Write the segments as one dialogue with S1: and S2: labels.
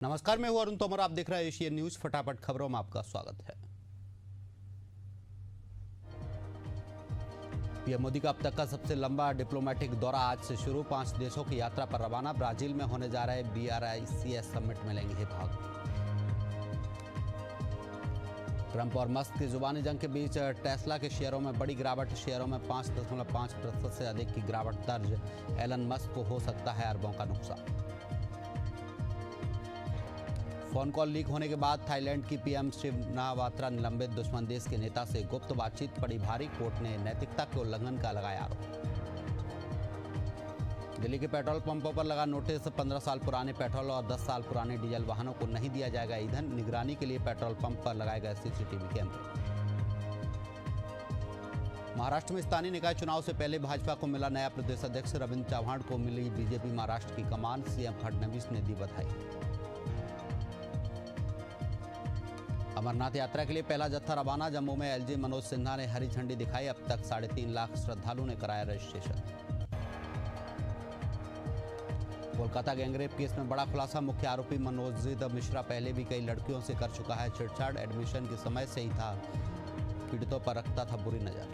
S1: नमस्कार, मैं हूं अरुण तोमर। आप देख रहे हैं एशियन न्यूज। फटाफट खबरों में आपका स्वागत है। पीएम मोदी का अब तक का सबसे लंबा डिप्लोमेटिक दौरा आज से शुरू। 5 देशों की यात्रा पर रवाना। ब्राजील में होने जा रहे BRICS समिट में लेंगे भाग। ट्रंप और मस्क की जुबानी जंग के बीच टेस्ला के शेयरों में बड़ी गिरावट। शेयरों में 5.5% से अधिक की गिरावट दर्ज। एलन मस्क को हो सकता है अरबों का नुकसान। फोन कॉल लीक होने के बाद थाईलैंड की पीएम शिवनावात्रा निलंबित। दुश्मन देश के नेता से गुप्त बातचीत पड़ी भारी। कोर्ट ने नैतिकता के उल्लंघन का लगाया आरोप। दिल्ली के पेट्रोल पंपों पर लगा नोटिस। 15 साल पुराने पेट्रोल और 10 साल पुराने डीजल वाहनों को नहीं दिया जाएगा ईंधन। निगरानी के लिए पेट्रोल पंप पर लगाए गए CCTV कैमरे। महाराष्ट्र में स्थानीय निकाय चुनाव से पहले भाजपा को मिला नया प्रदेश अध्यक्ष। रविंद्र चव्हाण को मिली बीजेपी महाराष्ट्र की कमान। सीएम फडणवीस ने दी बधाई। अमरनाथ यात्रा के लिए पहला जत्था रवाना। जम्मू में LG मनोज सिन्हा ने हरी झंडी दिखाई। अब तक 3.5 लाख श्रद्धालुओं ने कराया रजिस्ट्रेशन। कोलकाता गैंगरेप केस में बड़ा खुलासा। मुख्य आरोपी मनोजित मिश्रा पहले भी कई लड़कियों से कर चुका है छेड़छाड़। एडमिशन के समय से ही था पीड़ितों पर रखता था बुरी नजर।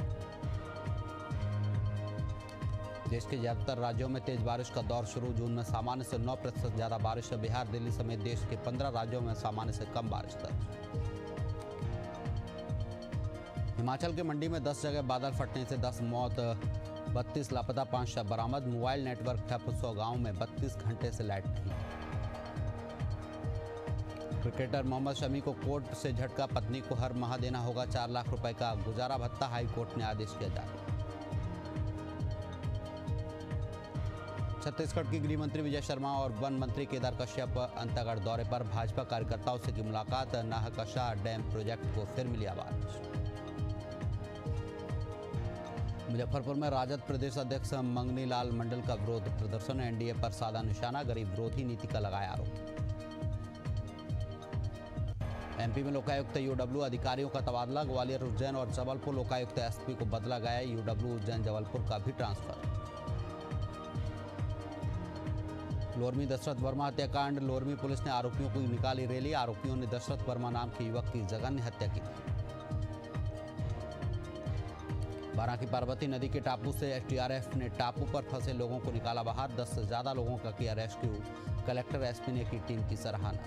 S1: देश के ज्यादातर राज्यों में तेज बारिश का दौर शुरू। जून में सामान्य से 9% ज्यादा बारिश। बिहार, दिल्ली समेत देश के 15 राज्यों में सामान्य से कम बारिश दर्ज। हिमाचल के मंडी में 10 जगह बादल फटने से 10 मौत, 32 लापता, 5 शव बरामद। मोबाइल नेटवर्क ठप। 100 गांवों में 32 घंटे से लाइट नहीं। क्रिकेटर मोहम्मद शमी को कोर्ट से झटका। पत्नी को हर माह देना होगा 4 लाख रुपए का गुजारा भत्ता। हाई कोर्ट ने आदेश किया जारी। छत्तीसगढ़ की गृह मंत्री विजय शर्मा और वन मंत्री केदार कश्यप अंतागढ़ दौरे पर। भाजपा कार्यकर्ताओं से की मुलाकात। नाहकशा डैम प्रोजेक्ट को फिर मिली आवाज। मुजफ्फरपुर में राजद प्रदेश अध्यक्ष मंगनी लाल मंडल का विरोध प्रदर्शन। एनडीए पर साधा निशाना। गरीब विरोधी नीति का लगाया आरोप। एमपी में लोकायुक्त UW अधिकारियों का तबादला। ग्वालियर, उज्जैन और जबलपुर लोकायुक्त SP को बदला गया। UW उज्जैन जबलपुर का भी ट्रांसफर। लोरमी दशरथ वर्मा हत्याकांड। लोरमी पुलिस ने आरोपियों को निकाली रैली। आरोपियों ने दशरथ वर्मा नाम के युवक की जघन्य हत्या की। बारां की पार्वती नदी के टापू से SDRF ने टापू पर फंसे लोगों को निकाला बाहर। 10 से ज्यादा लोगों का किया रेस्क्यू। कलेक्टर SP ने की टीम की सराहना।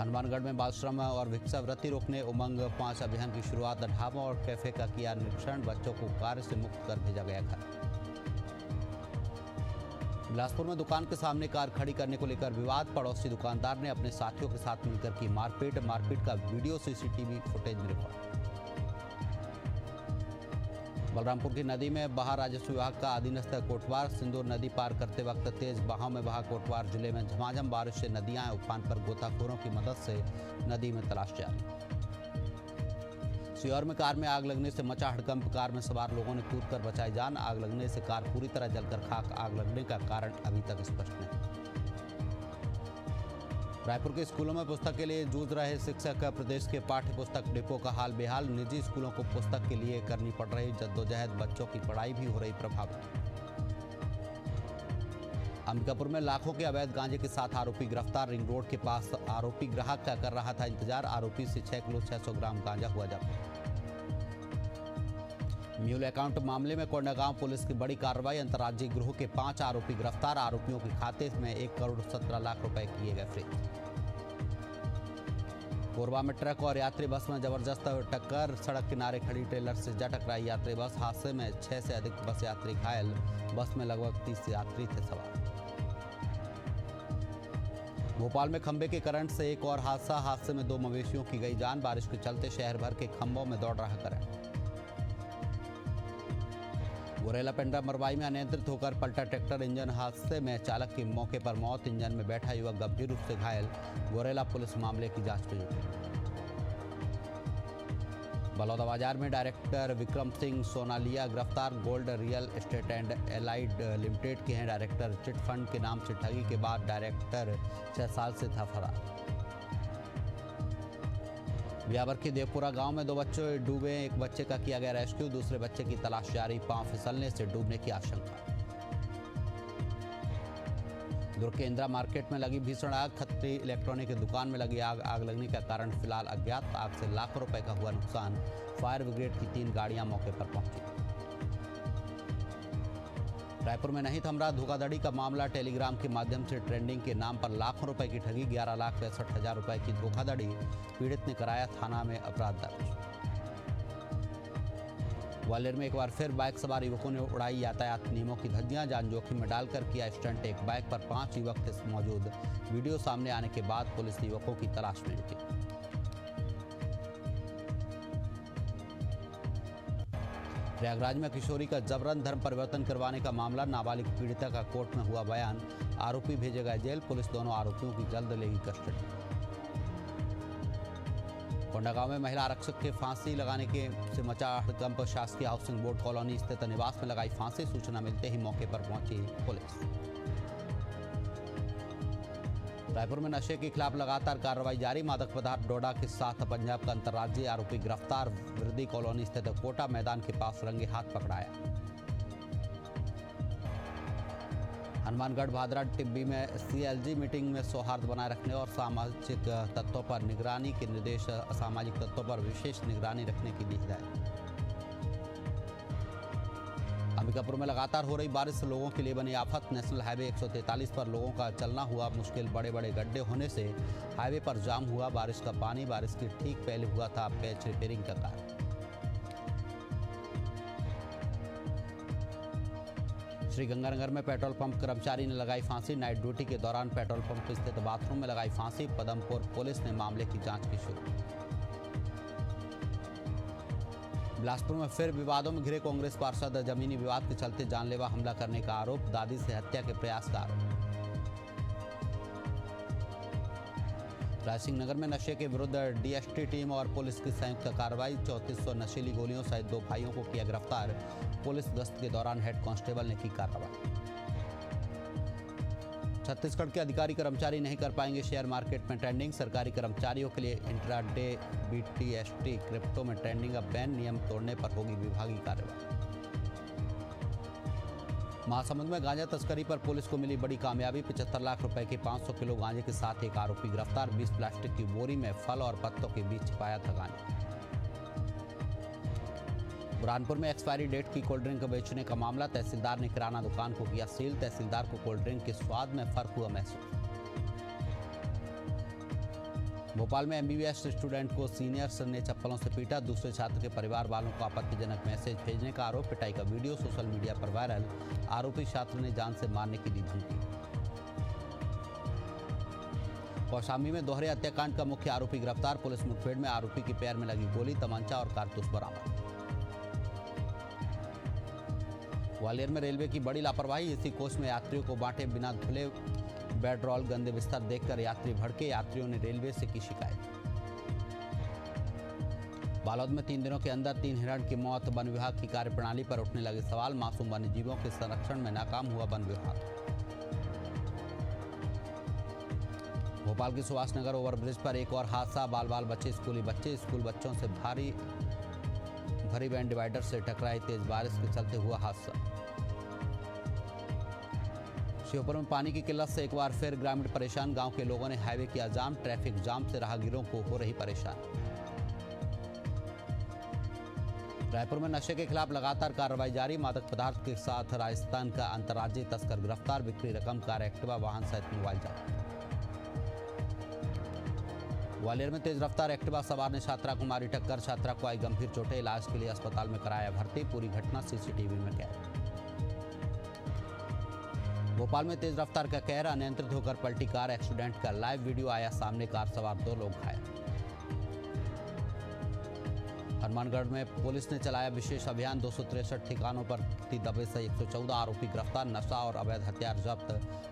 S1: हनुमानगढ़ में बाल श्रम और भिक्षावृत्ति रोकने उमंग 5 अभियान की शुरुआत। ढाबों और कैफे का किया निरीक्षण। बच्चों को कार्य से मुक्त कर भेजा गया घर। बिलासपुर में दुकान के सामने कार खड़ी करने को लेकर विवाद। पड़ोसी दुकानदार ने अपने साथियों के साथ मिलकर की मारपीट। मारपीट का वीडियो CCTV फुटेज में रिकॉर्ड। बलरामपुर की नदी में बहा राजस्व विभाग का अधीनस्थ कोटवार। सिंदूर नदी पार करते वक्त तेज बहाव में बहा कोटवार। जिले में झमाझम बारिश से नदियां उफान पर। गोताखोरों की मदद से नदी में तलाश जारी। सीहोर में कार में आग लगने से मचा हड़कंप। कार में सवार लोगों ने कूदकर बचाई जान। आग लगने से कार पूरी तरह जलकर खाक। आग लगने का कारण अभी तक स्पष्ट नहीं। रायपुर के स्कूलों में पुस्तक के लिए जूझ रहे शिक्षक। प्रदेश के पाठ्य पुस्तक डिपो का हाल बेहाल। निजी स्कूलों को पुस्तक के लिए करनी पड़ रही जद्दोजहद। बच्चों की पढ़ाई भी हो रही प्रभावित। अंबिकापुर में लाखों के अवैध गांजे के साथ आरोपी गिरफ्तार। रिंग रोड के पास आरोपी ग्राहक का कर रहा था इंतजार। आरोपी से 6 किलो 600 ग्राम गांजा हुआ जब्त। म्यूल अकाउंट मामले में कोंडागांव पुलिस की बड़ी कार्रवाई। अंतर्राज्यीय गिरोह के 5 आरोपी गिरफ्तार। आरोपियों के खाते में 1 करोड़ 17 लाख रुपए किए गए फ्रीज। कोरबा में ट्रक और यात्री बस में जबरदस्त टक्कर। सड़क किनारे खड़ी ट्रेलर से जा टकराई यात्री बस। हादसे में 6 से अधिक बस यात्री घायल। बस में लगभग 30 यात्री थे सवार। भोपाल में खंबे के करंट से एक और हादसा। हादसे में 2 मवेशियों की गई जान। बारिश के चलते शहर भर के खंभों में दौड़ रहा करंट। गुरेला पेंड्रा मरवाई में अनियंत्रित होकर पलटा ट्रैक्टर। इंजन हादसे में चालक की मौके पर मौत। इंजन में बैठा युवक गंभीर रूप से घायल। गुरेला पुलिस मामले की जांच में जुटी। बलौदा बाजार में डायरेक्टर विक्रम सिंह सोनालिया गिरफ्तार। Gold real estate and allied limited के हैं डायरेक्टर। चिट फंड के नाम से ठगी के बाद डायरेक्टर 6 साल से था फरार। ब्यावर के देवपुरा गांव में 2 बच्चे डूबे। एक बच्चे का किया गया रेस्क्यू। दूसरे बच्चे की तलाश जारी। पांव फिसलने से डूबने की आशंका। दुर्ग के इंदिरा मार्केट में लगी भीषण आग, खत्री इलेक्ट्रॉनिक की दुकान में लगी आग लगने का कारण फिलहाल अज्ञात। आग से लाखों रुपए का हुआ नुकसान। फायर ब्रिगेड की 3 गाड़ियां मौके पर पहुंची। रायपुर में नहीं थम रहा धोखाधड़ी का मामला। टेलीग्राम के माध्यम से ट्रेंडिंग के नाम पर लाखों रुपए की ठगी, 11,65,000 रुपए की धोखाधड़ी। पीड़ित ने कराया थाना में अपराध दर्ज। ग्वालियर में एक बार फिर बाइक सवार युवकों ने उड़ाई यातायात नियमों की धज्जियां। जान जोखिम में डालकर किया स्टंट। एक बाइक पर 5 युवक थे मौजूद। वीडियो सामने आने के बाद पुलिस युवकों की तलाश में जुटी। प्रयागराज में किशोरी का जबरन धर्म परिवर्तन करवाने का मामला। नाबालिग पीड़िता का कोर्ट में हुआ बयान। आरोपी भेजे गए जेल। पुलिस दोनों आरोपियों की जल्द लेगी कस्टडी। कोंडागांव में महिला आरक्षक के फांसी लगाने से मचा हड़कंप। शासकीय हाउसिंग बोर्ड कॉलोनी स्थित निवास में लगाई फांसी। सूचना मिलते ही मौके पर पहुंची पुलिस। रायपुर में नशे के खिलाफ लगातार कार्रवाई जारी। मादक पदार्थ डोडा के साथ पंजाब का अंतर्राज्यीय आरोपी गिरफ्तार। वृद्धि कॉलोनी स्थित कोटा मैदान के पास रंगे हाथ पकड़ाया। हनुमानगढ़ भादरा टिब्बी में CLG मीटिंग में सौहार्द बनाए रखने और सामाजिक तत्वों पर निगरानी के निर्देश। असामाजिक तत्वों पर विशेष निगरानी रखने की दी हिदायत। अंबिकापुर में लगातार हो रही बारिश से लोगों के लिए बनी आफत। नेशनल हाईवे 143 पर लोगों का चलना हुआ मुश्किल। बड़े बड़े गड्ढे होने से हाईवे पर जाम हुआ। बारिश का पानी। बारिश के ठीक पहले हुआ था पैच रिपेयरिंग का कार्य। श्रीगंगानगर में पेट्रोल पंप कर्मचारी ने लगाई फांसी। नाइट ड्यूटी के दौरान पेट्रोल पंप स्थित बाथरूम में लगाई फांसी। पदमपुर पुलिस ने मामले की जांच की शुरू। बिलासपुर में फिर विवादों में घिरे कांग्रेस पार्षद। जमीनी विवाद के चलते जानलेवा हमला करने का आरोप। दादी से हत्या के प्रयास का आरोप। रायसिंह नगर में नशे के विरुद्ध DST टीम और पुलिस की संयुक्त कार्रवाई। 3400 नशीली गोलियों सहित 2 भाइयों को किया गिरफ्तार। पुलिस गश्त के दौरान हेड कांस्टेबल ने की कार्रवाई। छत्तीसगढ़ के अधिकारी कर्मचारी नहीं कर पाएंगे शेयर मार्केट में ट्रेंडिंग। सरकारी कर्मचारियों के लिए इंट्राडे BTST क्रिप्टो में ट्रेंडिंग अब बैन। नियम तोड़ने पर होगी विभागीय कार्रवाई। महासमुंद में गांजा तस्करी पर पुलिस को मिली बड़ी कामयाबी। 75 लाख रुपए के 500 किलो गांजे के साथ एक आरोपी गिरफ्तार। 20 प्लास्टिक की बोरी में फल और पत्तों के बीच छिपाया था गांजा। बुरहानपुर में एक्सपायरी डेट की कोल्ड ड्रिंक बेचने का मामला। तहसीलदार ने किराना दुकान को किया सील। तहसीलदार को कोल्ड ड्रिंक के स्वाद में फर्क हुआ महसूस। भोपाल में MBBS स्टूडेंट को सीनियर्स ने चप्पलों से पीटा। दूसरे छात्र के परिवार वालों को आपत्तिजनक मैसेज भेजने का आरोप। पिटाई का वीडियो सोशल मीडिया पर वायरल। आरोपी छात्र ने जान से मारने की दी धमकी। कौशाम्बी में दोहरे हत्याकांड का मुख्य आरोपी गिरफ्तार। पुलिस मुठभेड़ में आरोपी के पैर में लगी गोली, तमंचा और कारतूस बरामद। ग्वालियर में रेलवे की बड़ी लापरवाही। इसी कोच में यात्रियों को बांटे बिना धुले बेडरोल। गंदे बिस्तर देखकर यात्री भड़के। यात्रियों ने रेलवे से की शिकायत। बालोद में 3 दिनों के अंदर 3 हिरण की मौत। वन विभाग की कार्यप्रणाली पर उठने लगे सवाल। मासूम वन्यजीवों के संरक्षण में नाकाम हुआ वन विभाग। भोपाल के सुभाष नगर ओवरब्रिज पर एक और हादसा। बाल बाल बचे स्कूली बच्चे। स्कूल बच्चों से भरी वैन डिवाइडर से टकराई। तेज बारिश के चलते हुआ हादसा। श्योपुर में पानी की किल्लत से एक बार फिर ग्रामीण परेशान। गांव के लोगों ने हाईवे किया जाम। ट्रैफिक जाम से राहगीरों को हो रही परेशान। रायपुर में नशे के खिलाफ लगातार कार्रवाई जारी। मादक पदार्थ के साथ राजस्थान का अंतर्राज्यीय तस्कर गिरफ्तार। बिक्री रकम, कार, एक्टिवा वाहन सहित मोबाइल जब्त। ग्वालियर में तेज रफ्तार एक्टिवा सवार ने छात्रा को मारी टक्कर। छात्रा को आई गंभीर चोटें। इलाज के लिए अस्पताल में कराया भर्ती। पूरी घटना CCTV में कैद। भोपाल में तेज रफ्तार का कहर। अनियंत्रित होकर पलटी कार। एक्सीडेंट का लाइव वीडियो आया सामने। कार सवार 2 लोग घायल। हनुमानगढ़ में पुलिस ने चलाया विशेष अभियान। 263 ठिकानों पर की दबे से 114 आरोपी गिरफ्तार। नशा और अवैध हथियार जब्त।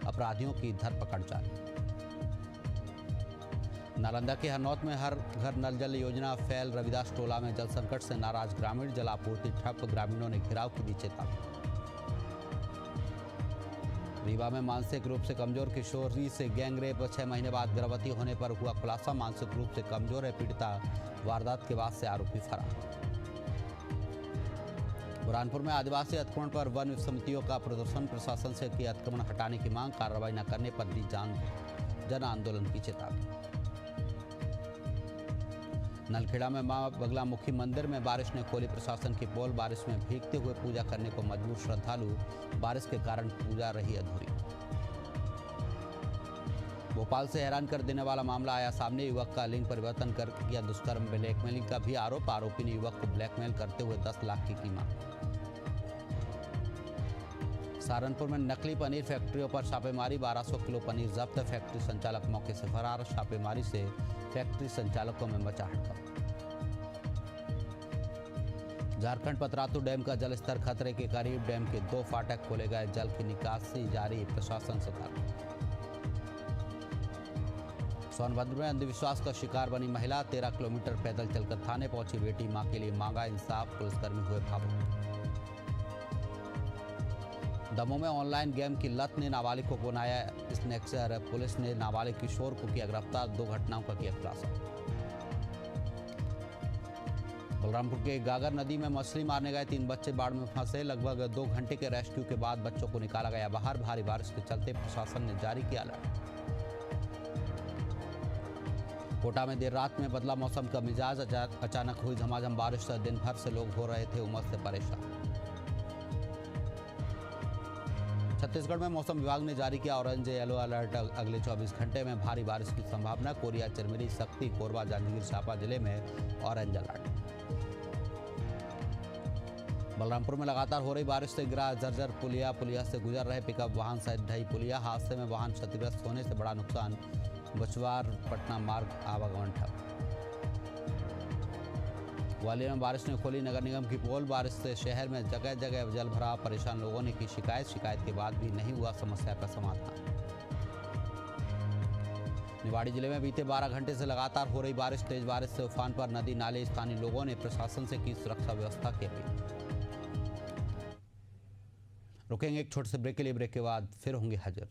S1: अपराधियों की धरपकड़ जारी। नालंदा के हरनौत में हर घर नल जल योजना फेल। रविदास टोला में जल संकट से नाराज ग्रामीण। जलापूर्ति ठप। ग्रामीणों ने घिराव की दी चेतावनी। रीवा में मानसिक रूप से कमजोर किशोरी से गैंगरेप। 6 महीने बाद गर्भवती होने पर हुआ खुलासा। मानसिक रूप से कमजोर है पीड़िता। वारदात के बाद से आरोपी फरार। बुरहानपुर में आदिवासी अतिक्रमण पर वन समितियों का प्रदर्शन, प्रशासन से की अतिक्रमण हटाने की मांग, कार्रवाई न करने पर दी जन आंदोलन की चेतावनी। नलखेड़ा में मां बगलामुखी मंदिर में बारिश ने खोली प्रशासन की पोल, बारिश में भीगते हुए पूजा करने को मजबूर श्रद्धालु, बारिश के कारण पूजा रही अधूरी। भोपाल से हैरान कर देने वाला मामला आया सामने, युवक का लिंग परिवर्तन कर किया दुष्कर्म, ब्लैकमेलिंग का भी आरोप, आरोपी ने युवक को ब्लैकमेल करते हुए 10 लाख की मांग। सहारनपुर में नकली पनीर फैक्ट्रियों पर छापेमारी, 1200 किलो पनीर जब्त, फैक्ट्री संचालक मौके से फरार, छापेमारी से फैक्ट्री संचालकों में मचा हड़कंप। झारखंड पतरातू डैम का जलस्तर खतरे के करीब, डैम के 2 फाटक खोले गए, जल की निकासी जारी, प्रशासन सतर्क। सोनभद्र में अंधविश्वास का शिकार बनी महिला, 13 किलोमीटर पैदल चलकर थाने पहुंची बेटी, मां के लिए मांगा इंसाफ, पुलिसकर्मी हुए भावुक। दमोह में ऑनलाइन गेम की लत ने नाबालिग को बनाया स्नैक्चर, पुलिस ने नाबालिग किशोर को किया गिरफ्तार, 2 घटनाओं का किया खुलासा। बलरामपुर के गागर नदी में मछली मारने गए 3 बच्चे बाढ़ में फंसे, लगभग 2 घंटे के रेस्क्यू के बाद बच्चों को निकाला गया बाहर, भारी बारिश के चलते प्रशासन ने जारी किया अलर्ट। कोटा में देर रात में बदला मौसम का मिजाज, अचानक हुई झमाझम बारिश से दिन भर से लोग हो रहे थे उमस से परेशान। छत्तीसगढ़ में मौसम विभाग ने जारी किया ऑरेंज येलो अलर्ट, अगले 24 घंटे में भारी बारिश की संभावना, कोरिया, चिरमिरी, शक्ति, कोरबा, जांजगीर चांपा जिले में ऑरेंज अलर्ट। बलरामपुर में लगातार हो रही बारिश से गिरा जर्जर पुलिया से गुजर रहे पिकअप वाहन सहित ढही पुलिया, हादसे में वाहन क्षतिग्रस्त होने से बड़ा नुकसान, बछवार पटना मार्ग आवागमन ठप। ग्वालियर में बारिश ने खोली नगर निगम की पोल, बारिश से शहर में जगह जगह जल भराव, परेशान लोगों ने की शिकायत के बाद भी नहीं हुआ समस्या का समाधान। निवाड़ी जिले में बीते 12 घंटे से लगातार हो रही बारिश, तेज बारिश से उफान पर नदी नाले, स्थानीय लोगों ने प्रशासन से की सुरक्षा व्यवस्था की अपील। रुकेंगे एक छोटे से ब्रेक के लिए, ब्रेक के बाद फिर होंगे हाजिर।